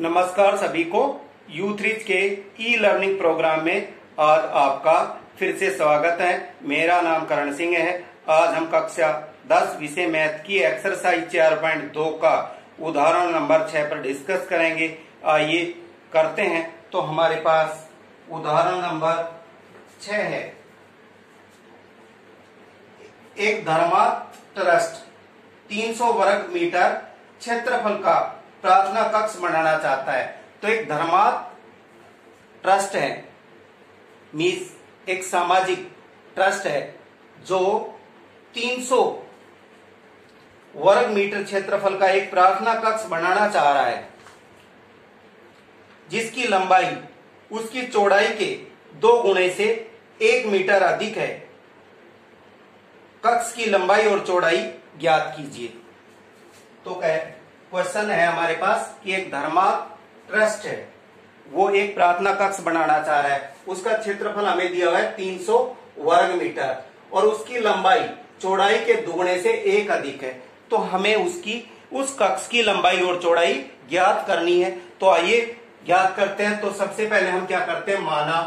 नमस्कार सभी को U3 के ई लर्निंग प्रोग्राम में आज आपका फिर से स्वागत है। मेरा नाम करण सिंह है। आज हम कक्षा 10 विषय मैथ की एक्सरसाइज 4.2 का उदाहरण नंबर 6 पर डिस्कस करेंगे। आइए करते हैं। तो हमारे पास उदाहरण नंबर 6 है। एक धर्मार्थ ट्रस्ट 300 वर्ग मीटर क्षेत्रफल का प्रार्थना कक्ष बनाना चाहता है। तो एक धर्मार्थ ट्रस्ट है, मीन्स एक सामाजिक ट्रस्ट है जो 300 वर्ग मीटर क्षेत्रफल का एक प्रार्थना कक्ष बनाना चाह रहा है, जिसकी लंबाई उसकी चौड़ाई के 2 गुणे से 1 मीटर अधिक है। कक्ष की लंबाई और चौड़ाई ज्ञात कीजिए। तो क्वेश्चन है हमारे पास कि एक धर्मार्थ ट्रस्ट है, वो एक प्रार्थना कक्ष बनाना चाह रहा है। उसका क्षेत्रफल हमें दिया हुआ है 300 वर्ग मीटर और उसकी लंबाई चौड़ाई के दुगने से 1 अधिक है। तो हमें उस कक्ष की लंबाई और चौड़ाई ज्ञात करनी है। तो आइए ज्ञात करते हैं। तो सबसे पहले हम क्या करते हैं, माना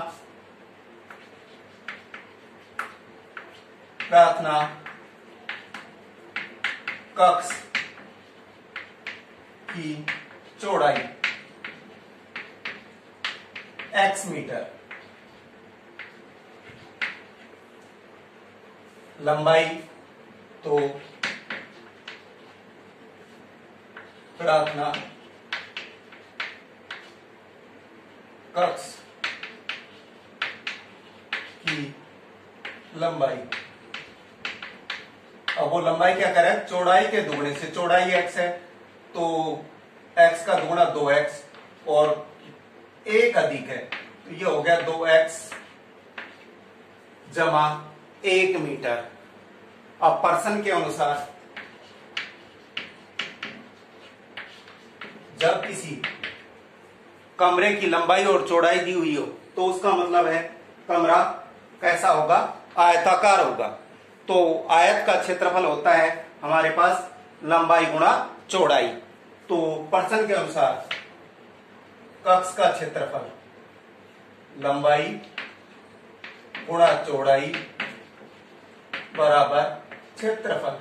प्रार्थना कक्ष की चौड़ाई x मीटर, लंबाई तो प्रार्थना कक्ष की लंबाई, अब वो लंबाई क्या करें, चौड़ाई के दुगने से, चौड़ाई x है तो x का दुगना 2x और 1 अधिक है तो ये हो गया 2x जमा 1 मीटर। अब प्रश्न के अनुसार जब किसी कमरे की लंबाई और चौड़ाई दी हुई हो तो उसका मतलब है कमरा कैसा होगा, आयताकार होगा। तो आयत का क्षेत्रफल होता है हमारे पास लंबाई गुणा चौड़ाई। तो प्रश्न के अनुसार कक्ष का क्षेत्रफल लंबाई गुणा चौड़ाई बराबर क्षेत्रफल।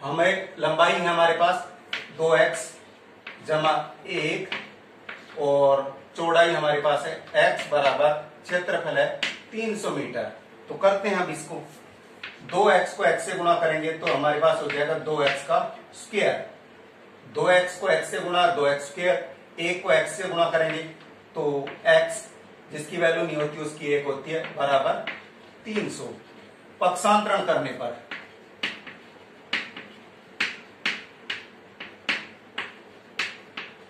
हमें लंबाई है हमारे पास 2x जमा 1 और चौड़ाई हमारे पास है x बराबर क्षेत्रफल है 300 मीटर। तो करते हैं हम इसको, 2x को x से गुणा करेंगे तो हमारे पास हो जाएगा 2x का स्क्वायर, 2x को x से गुणा 2x स्क्वायर, 1 को x से गुणा करेंगे तो x जिसकी वैल्यू नहीं होती उसकी 1 होती है बराबर 300। पक्षांतरण करने पर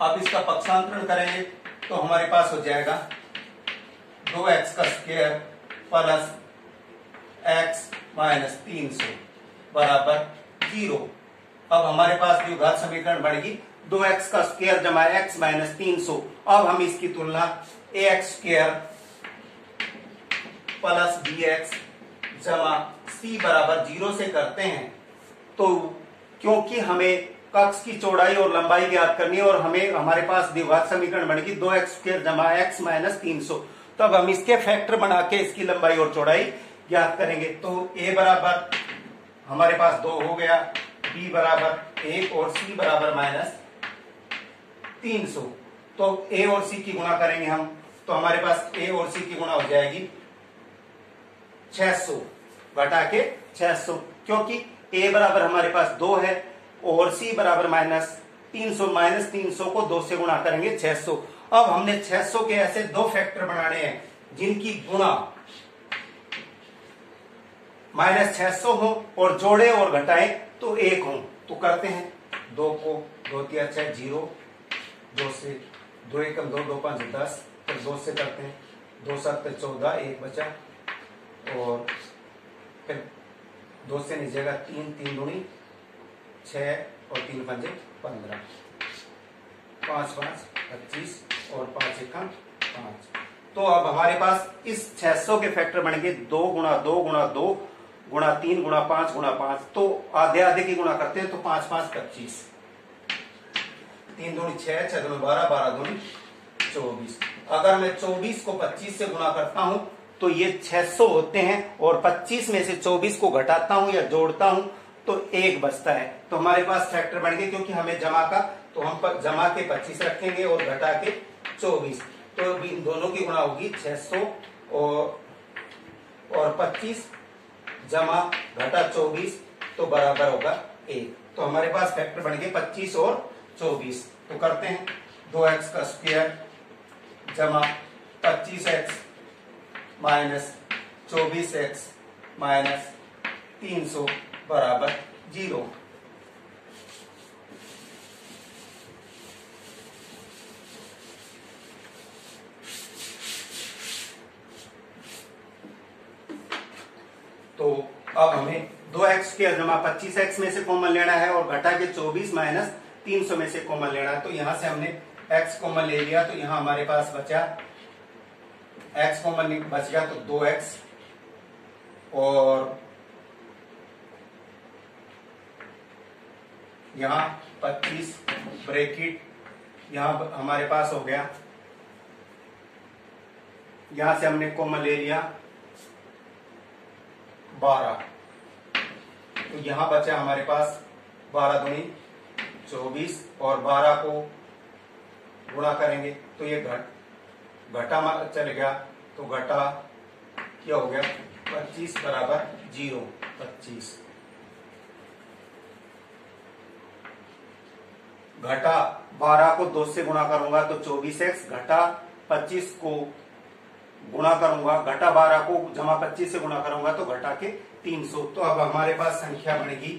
अब इसका पक्षांतरण करेंगे तो हमारे पास हो जाएगा 2x का स्क्वायर प्लस x माइनस 300 बराबर 0। अब हमारे पास द्विघात समीकरण बढ़ेगी 2x का स्क्वायर जमा x माइनस 300। अब हम इसकी तुलना ax स्क्वायर प्लस bx जमा c बराबर 0 से करते हैं। तो क्योंकि हमें कक्ष की चौड़ाई और लंबाई ज्ञात करनी है और हमारे पास द्विघात समीकरण बनेगी 2x स्क्वायर जमा x माइनस 300। तब हम इसके फैक्टर बना के इसकी लंबाई और चौड़ाई ज्ञात करेंगे। तो a बराबर हमारे पास 2 हो गया, b बराबर 1 और c बराबर माइनस 300। तो a और c की गुणा करेंगे हम तो हमारे पास a और c की गुणा हो जाएगी 600 घटा के 600, क्योंकि a बराबर हमारे पास 2 है और c बराबर माइनस 300 को 2 से गुणा करेंगे 600। अब हमने 600 के ऐसे 2 फैक्टर बनाने हैं जिनकी गुणा माइनस 600 हो और जोड़े और घटाए तो 1 हो। तो करते हैं, 2 को 2 3 6 0, 2 से 2 1 2 2 5 10, फिर 2 से करते हैं 2 7 14, 1 बचा और फिर 2 से नीचेगा 3 3 दूनी 6 और 3 पंजे 15, 5 5 25 और 5 1 5। तो अब हमारे पास इस 600 के फैक्टर बनेंगे 2 गुणा 2 गुणा 2 गुणा 3 गुणा 5 गुणा 5। तो आधे आधे की गुणा करते हैं तो 5 5 25। 3 दूनी 6, 6 दूनी 12, 12 दूनी 24। अगर मैं 24 को 25 से गुणा करता हूं तो ये 600 होते हैं और 25 में से 24 को घटाता हूं या जोड़ता हूं तो 1 बचता है। तो हमारे पास फैक्टर बन गए, क्योंकि हमें जमा का, तो हम जमा के 25 रखेंगे और घटा के 24, तो इन दोनों की गुणा होगी 600 और 25 जमा घटा 24 तो बराबर होगा 1। तो हमारे पास फैक्टर बन गए 25 और 24। तो करते हैं 2x का स्क्वायर जमा 25x माइनस 24x माइनस 300 बराबर 0। तो अब हमें 2x स्क्वायर जमा 25x में से कॉमन लेना है और घटा के 24 माइनस 300 में से कॉमन लेना है। तो यहां से हमने x कॉमन ले लिया, तो यहां हमारे पास बचा x कॉमन बच गया तो 2x और यहां 25 ब्रैकेट, यहां हमारे पास हो गया, यहां से हमने कॉमन ले लिया 12, तो यहां बचा हमारे पास 12 दूनी 24 और 12 को गुणा करेंगे तो ये घटा चल गया, तो घटा क्या हो गया 25 बराबर 0। 25 घटा 12 को 2 से गुणा करूंगा तो 24x, घटा 25 को गुणा करूंगा, घटा 12 को जमा 25 से गुणा करूंगा तो घटा के 300। तो अब हमारे पास संख्या बनेगी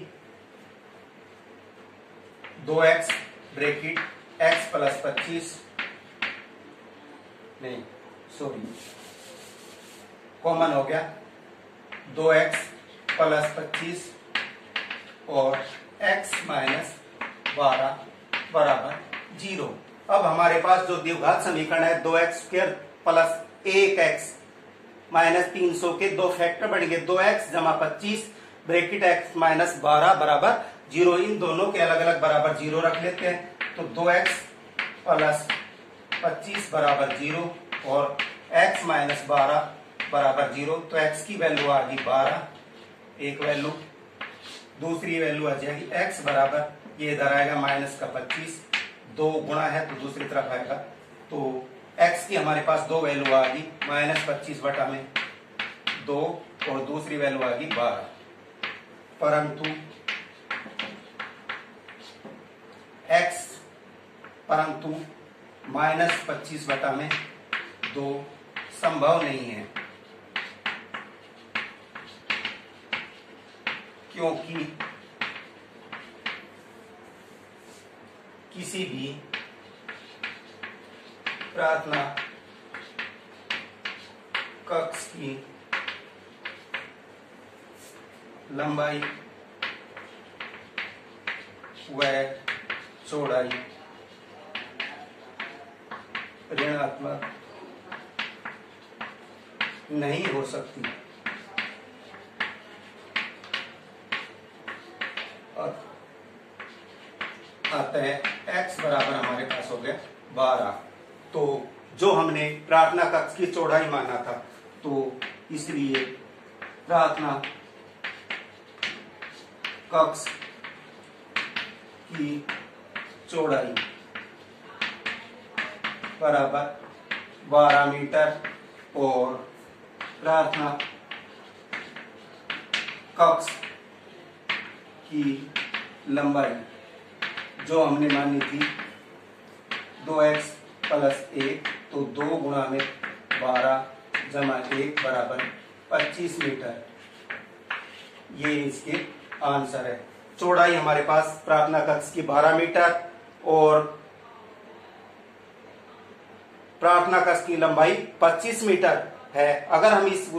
2x ब्रैकेट x प्लस 25, नहीं सॉरी कॉमन हो गया 2x प्लस 25 और x माइनस 12 बराबर 0। अब हमारे पास जो द्विघात समीकरण है 2x square plus 1x minus 300 के दो फैक्टर बन गए, 2x जमा 25 ब्रैकेट x माइनस 12 बराबर 0। इन दोनों के अलग अलग बराबर 0 रख लेते हैं, तो 2x प्लस 25 बराबर 0 और x माइनस 12 बराबर 0। तो x की वैल्यू आ गई 12, एक वैल्यू, दूसरी वैल्यू आ जाएगी x बराबर, ये इधर आएगा माइनस का 25, 2 गुणा है तो दूसरी तरफ आएगा, तो x की हमारे पास 2 वैल्यू आ गई, माइनस 25 बटा में 2 और दूसरी वैल्यू आ गई 12, परंतु माइनस 25 बटा में 2 संभव नहीं है, क्योंकि किसी भी प्रार्थना कक्ष की लंबाई व चौड़ाई ऋणात्मक नहीं हो सकती। और अतः x बराबर हमारे पास हो गया 12। तो जो हमने प्रार्थना कक्ष की चौड़ाई माना था, तो इसलिए प्रार्थना कक्ष की चौड़ाई बराबर 12 मीटर और प्रार्थना कक्ष की लंबाई जो हमने मानी थी 2x प्लस 1, तो 2 गुणा में 12 जमा 1 बराबर 25 मीटर, ये इसके आंसर है। चौड़ाई हमारे पास प्रार्थना कक्ष की 12 मीटर और प्रार्थना कक्ष की लंबाई 25 मीटर है। अगर हम इस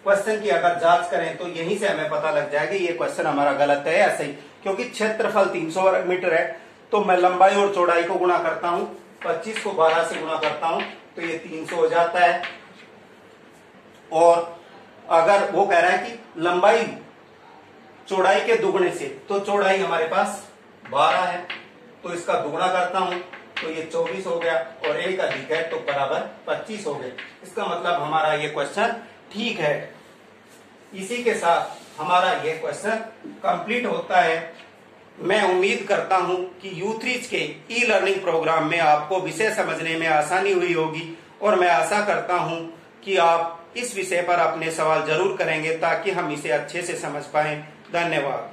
क्वेश्चन की अगर जांच करें तो यहीं से हमें पता लग जाएगा ये क्वेश्चन हमारा गलत है या सही, क्योंकि क्षेत्रफल 300 वर्ग मीटर है, तो मैं लंबाई और चौड़ाई को गुणा करता हूं, 25 को 12 से गुणा करता हूं तो ये 300 हो जाता है। और अगर वो कह रहा है कि लंबाई चौड़ाई के दुगने से, तो चौड़ाई हमारे पास 12 है, तो इसका दुगुना करता हूं तो ये 24 हो गया और 1 अधिक है तो बराबर 25 हो गए। इसका मतलब हमारा ये क्वेश्चन ठीक है। इसी के साथ हमारा ये क्वेश्चन कंप्लीट होता है। मैं उम्मीद करता हूं कि U3 के ई लर्निंग प्रोग्राम में आपको विषय समझने में आसानी हुई होगी और मैं आशा करता हूं कि आप इस विषय पर अपने सवाल जरूर करेंगे ताकि हम इसे अच्छे से समझ पाएं। धन्यवाद।